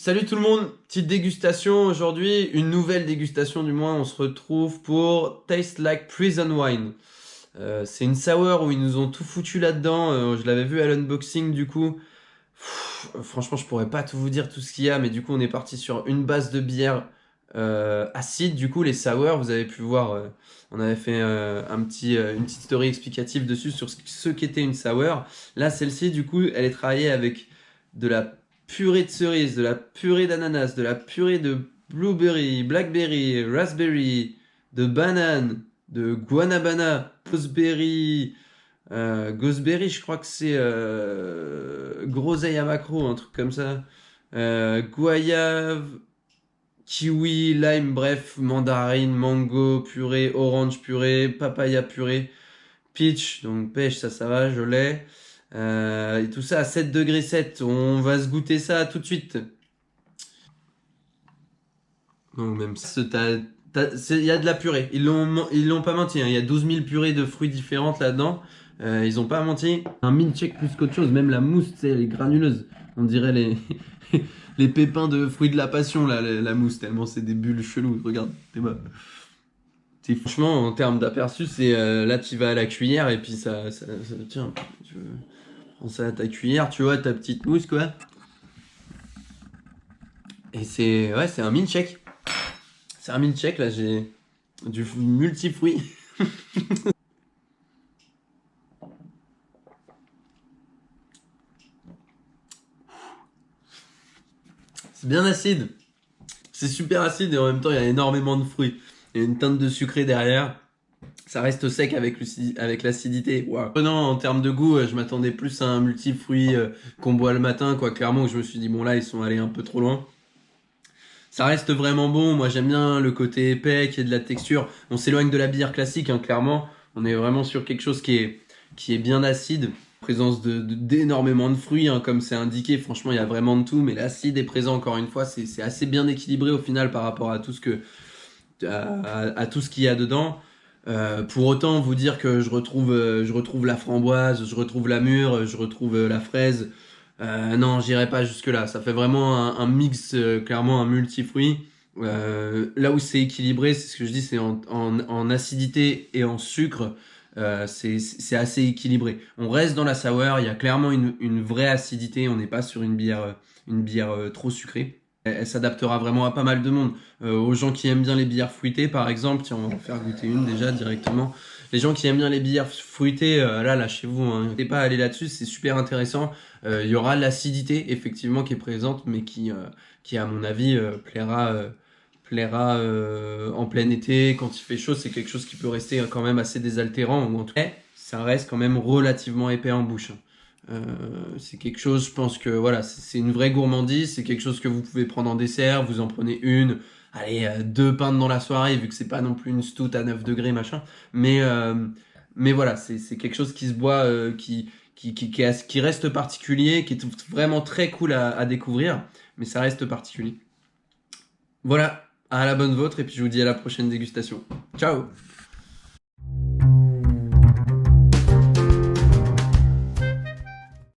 Salut tout le monde, petite dégustation aujourd'hui, une nouvelle dégustation du moins, on se retrouve pour Taste Like Prison Wine. C'est une sour où ils nous ont tout foutu là-dedans, je l'avais vu à l'unboxing du coup. Franchement je pourrais pas tout vous dire tout ce qu'il y a, mais du coup on est parti sur une base de bière acide. Du coup les sour, vous avez pu voir, on avait fait une petite story explicative dessus sur ce qu'était une sour. Là celle-ci du coup elle est travaillée avec de la purée de cerise, de la purée d'ananas, de la purée de blueberry, blackberry, raspberry, de banane, de guanabana, gooseberry, je crois que c'est groseille à macro, un truc comme ça. Goyave, kiwi, lime, bref, mandarine, mango, purée, orange purée, papaya purée, peach, donc pêche, ça va, je l'ai. Et tout ça à 7 degrés 7. On va se goûter ça tout de suite. Donc même si il y a de la purée. Ils l'ont pas menti, hein. Il y a 12 000 purées de fruits différentes là-dedans. Ils ont pas menti. Un mint check plus qu'autre chose. Même la mousse, tu sais, elle est granuleuse. On dirait les pépins de fruits de la passion, là, la mousse, tellement c'est des bulles cheloues. Regarde, t'es bas. Franchement, en termes d'aperçu, c'est là, tu vas à la cuillère et puis tiens, tu prends ça à ta cuillère, tu vois, ta petite mousse, quoi. Et c'est un milkshake. C'est un milkshake, là, j'ai du multifruit. C'est bien acide. C'est super acide et en même temps, il y a énormément de fruits. Il y a une teinte de sucré derrière. Ça reste sec avec l'acidité. Wow. Non, en termes de goût, je m'attendais plus à un multifruit qu'on boit le matin, quoi. Clairement, je me suis dit, bon, là, ils sont allés un peu trop loin. Ça reste vraiment bon. Moi, j'aime bien le côté épais, qui est de la texture. On s'éloigne de la bière classique, hein, clairement. On est vraiment sur quelque chose qui est bien acide. Présence d'énormément de fruits, hein, comme c'est indiqué. Franchement, il y a vraiment de tout. Mais l'acide est présent, encore une fois. C'est assez bien équilibré au final par rapport à tout ce à tout ce qu'il y a dedans. Pour autant, vous dire que je retrouve la framboise, je retrouve la mûre, je retrouve la fraise. Non, j'irai pas jusque-là. Ça fait vraiment un mix, clairement un multifruit. Là où c'est équilibré, c'est ce que je dis, c'est en acidité et en sucre. C'est assez équilibré. On reste dans la sour, il y a clairement une vraie acidité. On n'est pas sur une bière trop sucrée. Elle s'adaptera vraiment à pas mal de monde. Aux gens qui aiment bien les bières fruitées, par exemple, tiens, on va en faire goûter une déjà directement. Les gens qui aiment bien les bières fruitées, là, chez vous, hein, n'hésitez pas à aller là-dessus, c'est super intéressant. Il y aura l'acidité, effectivement, qui est présente, mais qui à mon avis, plaira en plein été. Quand il fait chaud, c'est quelque chose qui peut rester quand même assez désaltérant, ou en tout cas, ça reste quand même relativement épais en bouche. C'est quelque chose, je pense que voilà, c'est une vraie gourmandise, c'est quelque chose que vous pouvez prendre en dessert, vous en prenez une, allez, deux pintes dans la soirée, vu que c'est pas non plus une stout à 9 degrés, machin, mais voilà, c'est quelque chose qui se boit, qui reste particulier, qui est vraiment très cool à découvrir, mais ça reste particulier. Voilà, à la bonne vôtre, et puis je vous dis à la prochaine dégustation. Ciao!